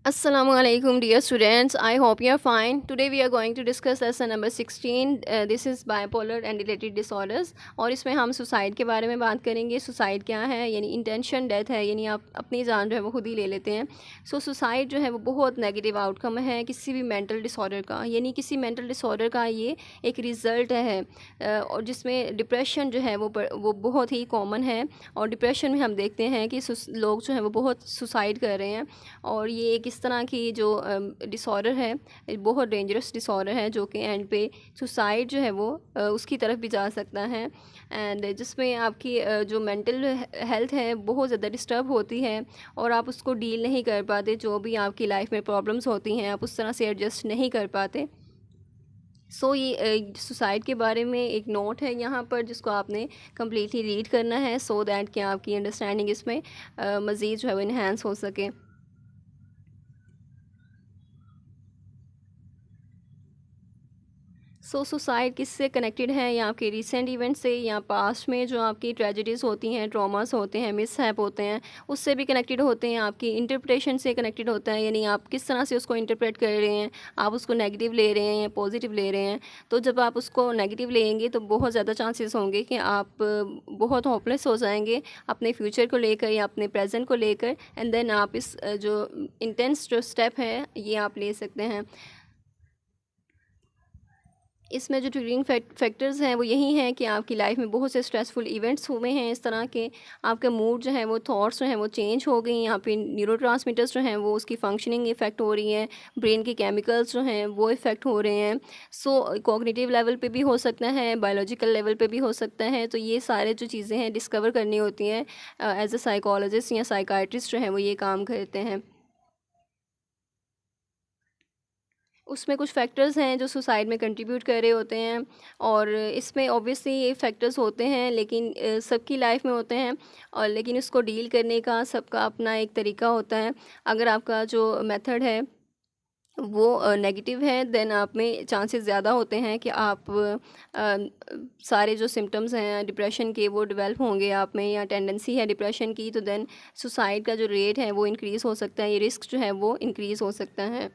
Assalamualaikum dear students. I hope you are fine. Today we are going to discuss lesson number 16. This is bipolar and related disorders. और इसमें हम suicide के बारे में बात करेंगे. सुसाइड क्या है, यानी इंटेंशन डेथ है, यानी आप अपनी जान जो है वो खुद ही ले लेते हैं. सुसाइड जो है वो बहुत नेगेटिव आउटकम है किसी भी मेंटल डिसऑर्डर का, यानी किसी मेंटल डिसऑर्डर का ये एक रिज़ल्ट है. और जिसमें डिप्रेशन जो है वो बहुत ही कॉमन है. और डिप्रेशन में हम देखते हैं कि लोग जो है वो बहुत सुसाइड कर रहे हैं. और ये एक इस तरह की जो डिसऑर्डर है, बहुत डेंजरस डिसऑर्डर है, जो कि एंड पे सुसाइड जो है वो उसकी तरफ भी जा सकता है. एंड जिसमें आपकी जो मेंटल हेल्थ है बहुत ज़्यादा डिस्टर्ब होती है और आप उसको डील नहीं कर पाते. जो भी आपकी लाइफ में प्रॉब्लम्स होती हैं आप उस तरह से एडजस्ट नहीं कर पाते. ये सुसाइड के बारे में एक नोट है यहाँ पर जिसको आपने कम्प्लीटली रीड करना है, सो दैट कि आपकी अंडरस्टैंडिंग इसमें मज़ीद जो है वो इन्हेंस हो सके. सुसाइड किससे कनेक्टेड है, या आपके रिसेंट इवेंट से, या पास्ट में जो आपकी ट्रेजेडीज़ होती हैं, ट्रॉमास होते हैं, मिसहैप होते हैं, उससे भी कनेक्टेड होते हैं. आपकी इंटरप्रिटेशन से कनेक्टेड होता है, यानी आप किस तरह से उसको इंटरप्रेट कर रहे हैं, आप उसको नेगेटिव ले रहे हैं या पॉजिटिव ले रहे हैं. तो जब आप उसको नेगेटिव लेंगे तो बहुत ज़्यादा चांसेस होंगे कि आप बहुत होपलेस हो जाएंगे अपने फ्यूचर को लेकर या अपने प्रेजेंट को लेकर. एंड देन आप इस जो इंटेंस जो स्टेप है ये आप ले सकते हैं. इसमें जो ट्रिगरिंग फैक्टर्स हैं वो यही हैं कि आपकी लाइफ में बहुत से स्ट्रेसफुल इवेंट्स हुए हैं इस तरह के. आपके मूड जो है वो, थॉट्स जो हैं वो चेंज हो गई. यहाँ पे न्यूरोट्रांसमीटर्स जो हैं वो उसकी फंक्शनिंग इफ़ेक्ट हो रही है, ब्रेन के केमिकल्स जो हैं वो इफ़ेक्ट हो रहे हैं. कॉग्निटिव लेवल पे भी हो सकता है, बायोलॉजिकल लेवल पे भी हो सकता है. तो ये सारे जो चीज़ें हैं डिस्कवर करनी होती हैं. एज अ साइकोलॉजिस्ट या साइकाट्रिस्ट जो हैं वो ये काम करते हैं. उसमें कुछ फैक्टर्स हैं जो सुसाइड में कंट्रीब्यूट कर रहे होते हैं. और इसमें ऑब्वियसली ये फैक्टर्स होते हैं, लेकिन सबकी लाइफ में होते हैं. और लेकिन उसको डील करने का सबका अपना एक तरीका होता है. अगर आपका जो मेथड है वो नेगेटिव है, देन आप में चांसेस ज़्यादा होते हैं कि आप सारे जो सिम्टम्स हैं डिप्रेशन के वो डेवलप होंगे आप में, या टेंडेंसी है डिप्रेशन की, तो देन सुसाइड का जो रेट है वो इंक्रीज़ हो सकता है, ये रिस्क जो है वो इंक्रीज़ हो सकता है.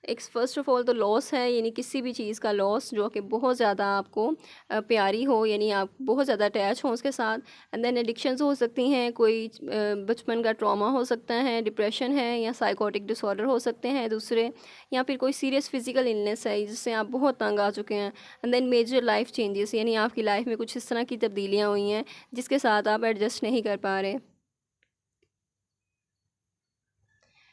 एक फ़र्स्ट ऑफ ऑल तो लॉस है, यानी किसी भी चीज़ का लॉस जो कि बहुत ज़्यादा आपको प्यारी हो, यानी आप बहुत ज़्यादा अटैच हो उसके साथ. एंड देन एडिक्शंस हो सकती हैं, कोई बचपन का ट्रॉमा हो सकता है, डिप्रेशन है, या साइकोटिक डिसऑर्डर हो सकते हैं दूसरे, या फिर कोई सीरियस फिजिकल इलनेस है जिससे आप बहुत तंग आ चुके हैं. And then major life changes, यानी आपकी लाइफ में कुछ इस तरह की तब्दीलियाँ हुई हैं जिसके साथ आप एडजस्ट नहीं कर पा रहे.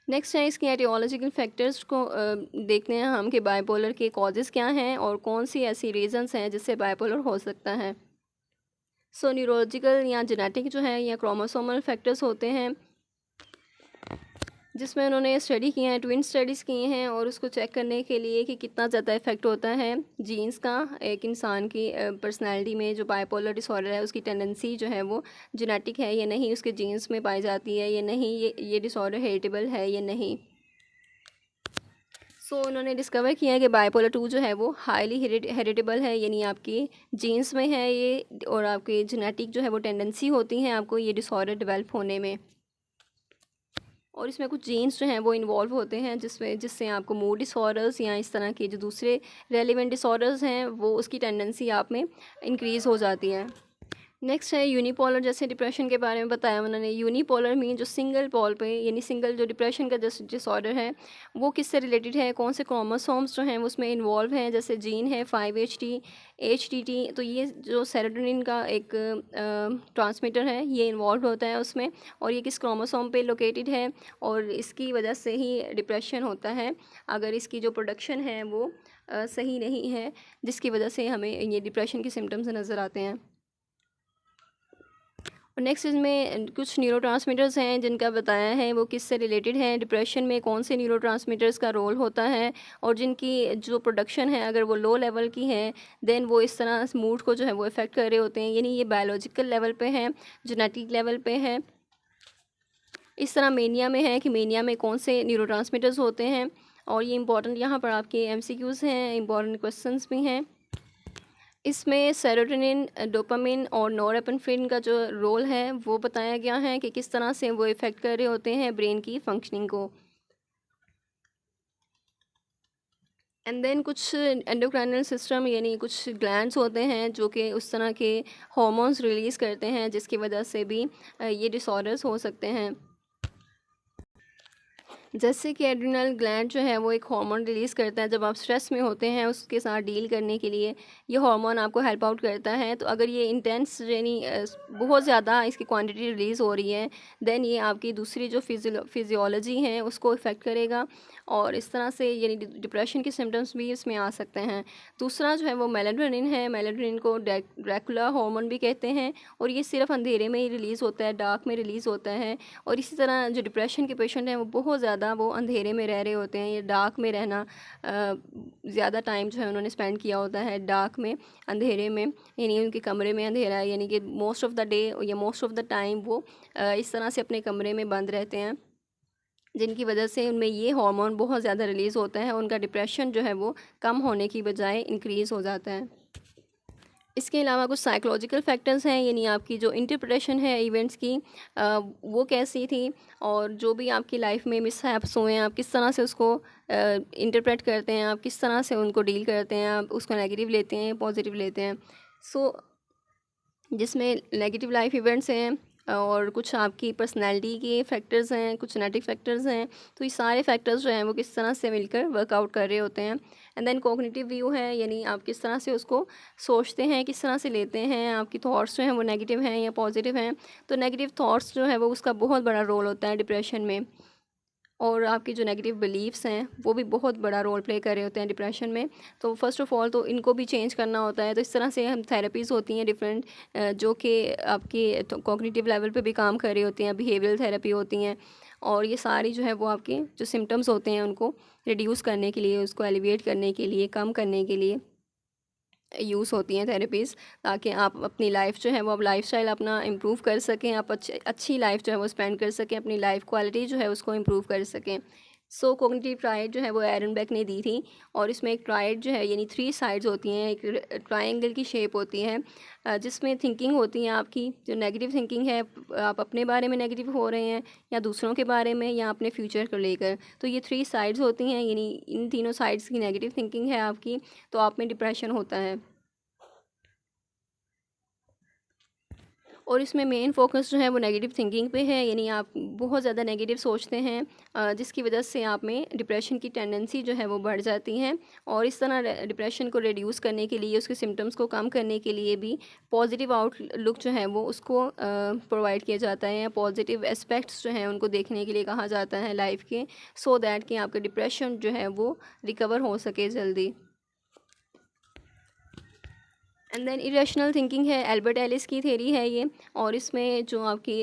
नेक्स्ट है इसकी एटियोलॉजिकल फैक्टर्स को देखते हैं हम कि बाइपोलर के कॉजेज़ क्या हैं और कौन सी ऐसी रीजंस हैं जिससे बाइपोलर हो सकता है. न्यूरोलॉजिकल या जेनेटिक जो है या क्रोमोसोमल फैक्टर्स होते हैं, जिसमें उन्होंने स्टडी किए हैं, ट्विन स्टडीज़ किए हैं, और उसको चेक करने के लिए कि कितना ज़्यादा इफेक्ट होता है जीन्स का एक इंसान की पर्सनैलिटी में. जो बाइपोलर डिसऑर्डर है उसकी टेंडेंसी जो है वो जेनेटिक है या नहीं, उसके जीन्स में पाई जाती है या नहीं, ये डिसऑर्डर हेरिटेबल है या नहीं. उन्होंने डिस्कवर किया है कि बाइपोलर 2 जो है वो हाईली हेरिटेबल है, यानी आपकी जीन्स में है ये, और आपकी जेनेटिक जो है वो टेंडेंसी होती है आपको ये डिसऑर्डर डेवलप होने में. और इसमें कुछ जीन्स जो हैं वो इन्वॉल्व होते हैं जिससे आपको मूड डिसऑर्डर्स या इस तरह के जो दूसरे रेलिवेंट डिसऑर्डर्स हैं वो उसकी टेंडेंसी आप में इंक्रीज़ हो जाती है. नेक्स्ट है यूनिपोलर. जैसे डिप्रेशन के बारे में बताया उन्होंने, यूनिपोलर मीन जो सिंगल पॉल पे, यानी सिंगल जो डिप्रेशन का डिसऑर्डर है वो किससे रिलेटेड है, कौन से क्रोमोसोम्स जो हैं वो उसमें इन्वॉल्व हैं. जैसे जीन है 5HT, तो ये जो सेरोटोनिन का एक ट्रांसमीटर है ये इन्वॉल्व होता है उसमें, और ये किस क्रोमोसोम पे लोकेटेड है, और इसकी वजह से ही डिप्रेशन होता है अगर इसकी जो प्रोडक्शन है वो सही नहीं है, जिसकी वजह से हमें ये डिप्रेशन के सिम्टम्स नज़र आते हैं. और नेक्स्ट इसमें कुछ न्यूरोट्रांसमीटर्स हैं जिनका बताया है वो किससे रिलेटेड हैं, डिप्रेशन में कौन से न्यूरोट्रांसमीटर्स का रोल होता है, और जिनकी जो प्रोडक्शन है अगर वो लो लेवल की है देन वो इस तरह मूड को जो है वो इफ़ेक्ट कर रहे होते हैं. यानी ये बायोलॉजिकल लेवल पे है, जेनेटिक लेवल पे है. इस तरह मेनिया में है कि मेनिया में कौन से न्यूरोट्रांसमीटर्स होते हैं, और ये इंपॉर्टेंट यहाँ पर आपके MCQs हैं, इंपॉर्टेंट क्वेश्चंस भी हैं. इसमें सेरोटोनिन, डोपामिन और नोरेपेनेफ्रिन का जो रोल है वो बताया गया है कि किस तरह से वो इफ़ेक्ट कर रहे होते हैं ब्रेन की फंक्शनिंग को. एंड देन कुछ एंडोक्राइनल सिस्टम यानी कुछ ग्लैंड्स होते हैं जो कि उस तरह के हार्मोन्स रिलीज़ करते हैं जिसकी वजह से भी ये डिसऑर्डर्स हो सकते हैं। जैसे कि एड्रिनल ग्लैंड जो है वो एक हार्मोन रिलीज़ करता है जब आप स्ट्रेस में होते हैं, उसके साथ डील करने के लिए ये हार्मोन आपको हेल्प आउट करता है। तो अगर ये इंटेंस यानी बहुत ज़्यादा इसकी क्वांटिटी रिलीज़ हो रही है, देन ये आपकी दूसरी जो फिजियोलॉजी है उसको इफ़ेक्ट करेगा और इस तरह से यानी डिप्रेशन के सिम्टम्स भी इसमें आ सकते हैं। दूसरा जो है वो मेलाटोनिन है। मेलाटोनिन को ड्रैकुला हार्मोन भी कहते हैं और ये सिर्फ अंधेरे में ही रिलीज़ होता है, डार्क में रिलीज़ होता है। और इसी तरह जो डिप्रेशन के पेशेंट हैं वो बहुत ज़्यादा वो अंधेरे में रह रहे होते हैं, या डार्क में रहना ज़्यादा टाइम जो है उन्होंने स्पेंड किया होता है डार्क में, अंधेरे में, यानी उनके कमरे में अंधेरा है, यानी कि मोस्ट ऑफ़ द डे या मोस्ट ऑफ़ द टाइम वो इस तरह से अपने कमरे में बंद रहते हैं, जिनकी वजह से उनमें ये हार्मोन बहुत ज़्यादा रिलीज़ होता है। उनका डिप्रेशन जो है वो कम होने की बजाय इंक्रीज़ हो जाता है। इसके अलावा कुछ साइकोलॉजिकल फैक्टर्स हैं, यानी आपकी जो इंटरप्रिटेशन है इवेंट्स की वो कैसी थी, और जो भी आपकी लाइफ में मिसहैप्स हुए हैं आप किस तरह से उसको इंटरप्रेट करते हैं, आप किस तरह से उनको डील करते हैं, आप उसको नेगेटिव लेते हैं पॉजिटिव लेते हैं। सो जिसमें नेगेटिव लाइफ इवेंट्स हैं और कुछ आपकी पर्सनैलिटी के फैक्टर्स हैं, कुछ जेनेटिक फैक्टर्स हैं। तो ये सारे फैक्टर्स जो हैं वो किस तरह से मिलकर वर्कआउट कर रहे होते हैं। एंड देन कॉग्निटिव व्यू है, यानी आप किस तरह से उसको सोचते हैं, किस तरह से लेते हैं, आपकी थॉट्स जो हैं वो नेगेटिव हैं या पॉजिटिव हैं। तो नेगेटिव थॉट्स जो है वो उसका बहुत बड़ा रोल होता है डिप्रेशन में, और आपकी जो नेगेटिव बिलीव्स हैं वो भी बहुत बड़ा रोल प्ले कर रहे होते हैं डिप्रेशन में। तो फर्स्ट ऑफ़ ऑल तो इनको भी चेंज करना होता है। तो इस तरह से हम थेरेपीज़ होती हैं डिफरेंट, जो कि आपकी कॉग्निटिव लेवल पे भी काम कर रही होती हैं, बिहेवियरल थेरेपी होती हैं, और ये सारी जो है वो आपके जो सिम्टम्स होते हैं उनको रिड्यूस करने के लिए, उसको एलिविएट करने के लिए, कम करने के लिए यूज़ होती हैं थेरेपीज़, ताकि आप अपनी लाइफ जो है वो अब लाइफस्टाइल अपना इम्प्रूव कर सकें, आप अच्छी लाइफ जो है वो स्पेंड कर सकें, अपनी लाइफ क्वालिटी जो है उसको इम्प्रूव कर सकें। सो कॉग्निटिव ट्रायड जो है वो एरन बेक ने दी थी, और इसमें एक ट्रायड जो है यानी 3 साइड्स होती हैं, एक ट्रायंगल की शेप होती है, जिसमें थिंकिंग होती है आपकी जो नेगेटिव थिंकिंग है, आप अपने बारे में नेगेटिव हो रहे हैं या दूसरों के बारे में या अपने फ्यूचर को लेकर। तो ये 3 साइड्स होती हैं, यानी इन तीनों साइड्स की नेगेटिव थिंकिंग है आपकी, तो आप में डिप्रेशन होता है। और इसमें मेन फोकस जो है वो नेगेटिव थिंकिंग पे है, यानी आप बहुत ज़्यादा नेगेटिव सोचते हैं, जिसकी वजह से आप में डिप्रेशन की टेंडेंसी जो है वो बढ़ जाती है। और इस तरह डिप्रेशन को रिड्यूस करने के लिए, उसके सिम्टम्स को कम करने के लिए भी पॉजिटिव आउटलुक जो है वो उसको प्रोवाइड किया जाता है, या पॉजिटिव एस्पेक्ट्स जो हैं उनको देखने के लिए कहा जाता है लाइफ के, सो दैट कि आपका डिप्रेशन जो है वो रिकवर हो सके जल्दी। एंड देन इरेशनल थिंकिंग है, एल्बर्ट एलिस की थेरी है ये, और इसमें जो आपकी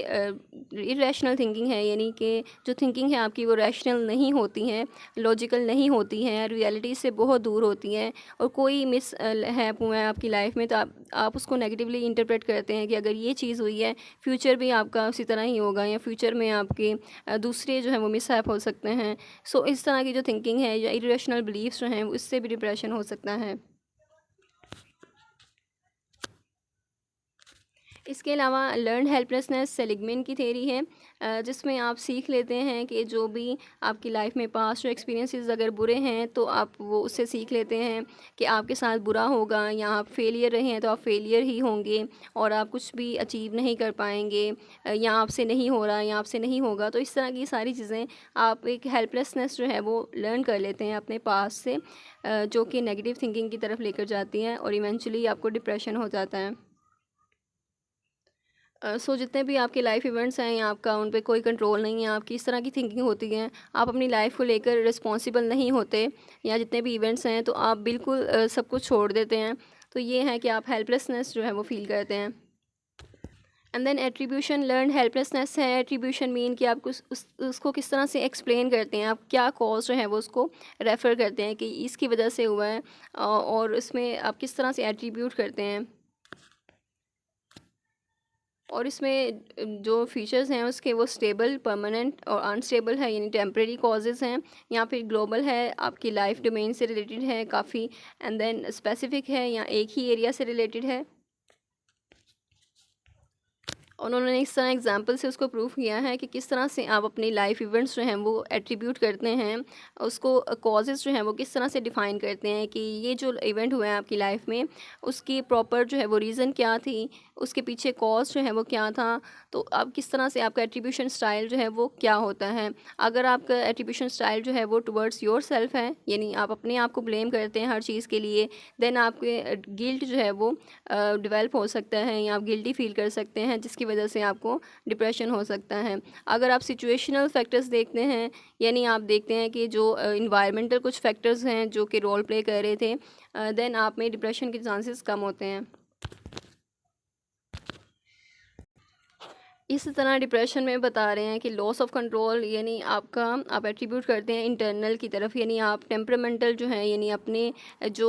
इरेशनल थिंकिंग है, यानी कि जो थिंकिंग है आपकी वो रैशनल नहीं होती हैं, लॉजिकल नहीं होती हैं, रियलिटी से बहुत दूर होती हैं, और कोई मिस है हुआ है आपकी लाइफ में तो आप उसको नेगेटिवली इंटरप्रेट करते हैं कि अगर ये चीज़ हुई है फ्यूचर भी आपका उसी तरह ही होगा, या फ्यूचर में आपके दूसरे जो है वो मिसहैप हो सकते हैं। सो इस तरह की जो थिंकिंग है या इरेशनल बिलीफ्स जो हैं उससे भी डिप्रेशन हो सकता है। इसके अलावा लर्न हेल्पलेसनेस सेलिगमैन की थेरी है, जिसमें आप सीख लेते हैं कि जो भी आपकी लाइफ में पास्ट जो एक्सपीरियंसेस अगर बुरे हैं तो आप वो उससे सीख लेते हैं कि आपके साथ बुरा होगा, या आप फेलियर रहे हैं तो आप फेलियर ही होंगे, और आप कुछ भी अचीव नहीं कर पाएंगे, या आपसे नहीं हो रहा या आपसे नहीं होगा। तो इस तरह की सारी चीज़ें आप एक हेल्पलेसनेस जो है वो लर्न कर लेते हैं अपने पास से, जो कि नेगेटिव थिंकिंग की तरफ लेकर जाती हैं, और इवेंचुअली आपको डिप्रेशन हो जाता है। सो जितने भी आपके लाइफ इवेंट्स हैं या आपका उन पे कोई कंट्रोल नहीं है, आपकी इस तरह की थिंकिंग होती है, आप अपनी लाइफ को लेकर रिस्पॉन्सिबल नहीं होते, या जितने भी इवेंट्स हैं तो आप बिल्कुल सब कुछ छोड़ देते हैं। तो ये है कि आप हेल्पलेसनेस जो है वो फील करते हैं। And then attribution learn helplessness है। एट्रीब्यूशन मीन कि आप उसको किस तरह से एक्सप्लेन करते हैं, आप क्या कॉज जो है वो उसको रेफ़र करते हैं कि इसकी वजह से हुआ है, और इसमें आप किस तरह से एट्रीब्यूट करते हैं। और इसमें जो फीचर्स हैं उसके वो स्टेबल, परमानेंट और अनस्टेबल है, यानी टेम्परेरी कॉजेज़ हैं, या फिर ग्लोबल है, आपकी लाइफ डोमेन से रिलेटेड है काफ़ी, एंड देन स्पेसिफिक है या एक ही एरिया से रिलेटेड है। उन्होंने इस तरह एग्जांपल से उसको प्रूव किया है कि किस तरह से आप अपनी लाइफ इवेंट्स जो हैं वो एट्रीब्यूट करते हैं, उसको कॉजेज़ जो हैं वो किस तरह से डिफ़ाइन करते हैं कि ये जो इवेंट हुआ है आपकी लाइफ में, उसकी प्रॉपर जो है वो रीज़न क्या थी, उसके पीछे कॉज जो है वो क्या था। तो आप किस तरह से आपका एट्रीब्यूशन स्टाइल जो है वो क्या होता है। अगर आपका एट्रीब्यूशन स्टाइल जो है वो टुवर्ड्स योर सेल्फ है, यानी आप अपने आप को ब्लेम करते हैं हर चीज़ के लिए, देन आपके गिल्ट जो है वो डेवलप हो सकता है, या आप गिल्टी फील कर सकते हैं, जिसकी वजह से आपको डिप्रेशन हो सकता है। अगर आप सिचुएशनल फैक्टर्स देखते हैं, यानी आप देखते हैं कि जो इन्वायरमेंटल कुछ फैक्टर्स हैं जो कि रोल प्ले कर रहे थे, देन आप में डिप्रेशन के चांसेस कम होते हैं। इस तरह डिप्रेशन में बता रहे हैं कि लॉस ऑफ कंट्रोल, यानी आप एट्रीब्यूट करते हैं इंटरनल की तरफ, यानी आप टेम्परामेंटल जो है, यानी अपने जो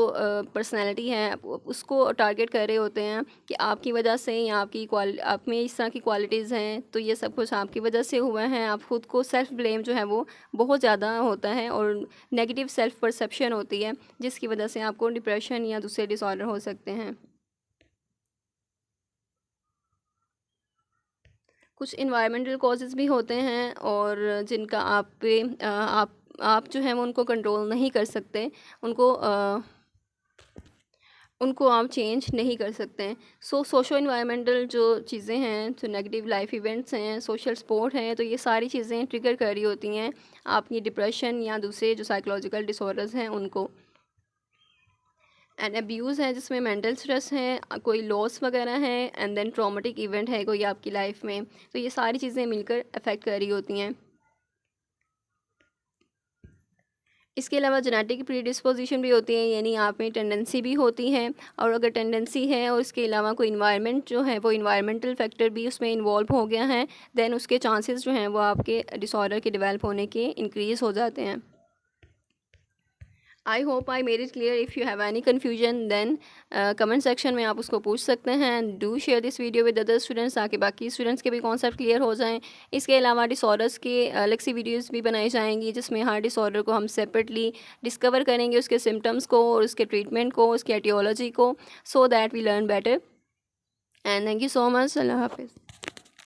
पर्सनैलिटी है उसको टारगेट कर रहे होते हैं कि आपकी वजह से, या आप में इस तरह की क्वालिटीज़ हैं तो ये सब कुछ आपकी वजह से हुआ है। आप खुद को सेल्फ ब्लेम जो है वो बहुत ज़्यादा होता है, और नेगेटिव सेल्फ परसेप्शन होती है, जिसकी वजह से आपको डिप्रेशन या दूसरे डिसऑर्डर हो सकते हैं। कुछ इन्वायरमेंटल कॉजेज़ भी होते हैं, और जिनका आप पे आप जो हैं वो उनको कंट्रोल नहीं कर सकते, उनको उनको आप चेंज नहीं कर सकते हैं। सोशो इन्वायरमेंटल जो चीज़ें हैं, जो नेगेटिव लाइफ इवेंट्स हैं, सोशल सपोर्ट हैं, तो ये सारी चीज़ें ट्रिगर कर रही होती हैं आपकी डिप्रेशन या दूसरे जो साइकोलॉजिकल डिसऑर्डर्स हैं उनको। एंड अब्यूज़ है जिसमें मेंटल स्ट्रेस है, कोई लॉस वगैरह है, एंड देन ट्रॉमेटिक इवेंट है कोई आपकी लाइफ में, तो ये सारी चीज़ें मिलकर अफेक्ट कर रही होती हैं। इसके अलावा जेनेटिक प्रीडिस्पोजिशन भी होती है, यानी आप में टेंडेंसी भी होती है, और अगर टेंडेंसी है और इसके अलावा कोई इन्वायरमेंट जो है वो इन्वायरमेंटल फैक्टर भी उसमें इन्वॉल्व हो गया है, देन उसके चांसेस जो हैं वो आपके डिसऑर्डर के डेवलप होने के इंक्रीज़ हो जाते हैं। I hope I made it clear. If you have any confusion then comment section में आप उसको पूछ सकते हैं। Do share this video with other students, ताकि बाकी स्टूडेंट्स के भी कॉन्सेप्ट क्लियर हो जाएं। इसके अलावा डिसऑर्डर्स के अलग सी वीडियोस भी बनाई जाएंगी, जिसमें हर डिसऑर्डर को हम सेपरेटली डिस्कवर करेंगे, उसके सिम्टम्स को और उसके ट्रीटमेंट को, उसकी एटियोलॉजी को, so that we learn better. And thank you so much. अल्लाह हाफिज़।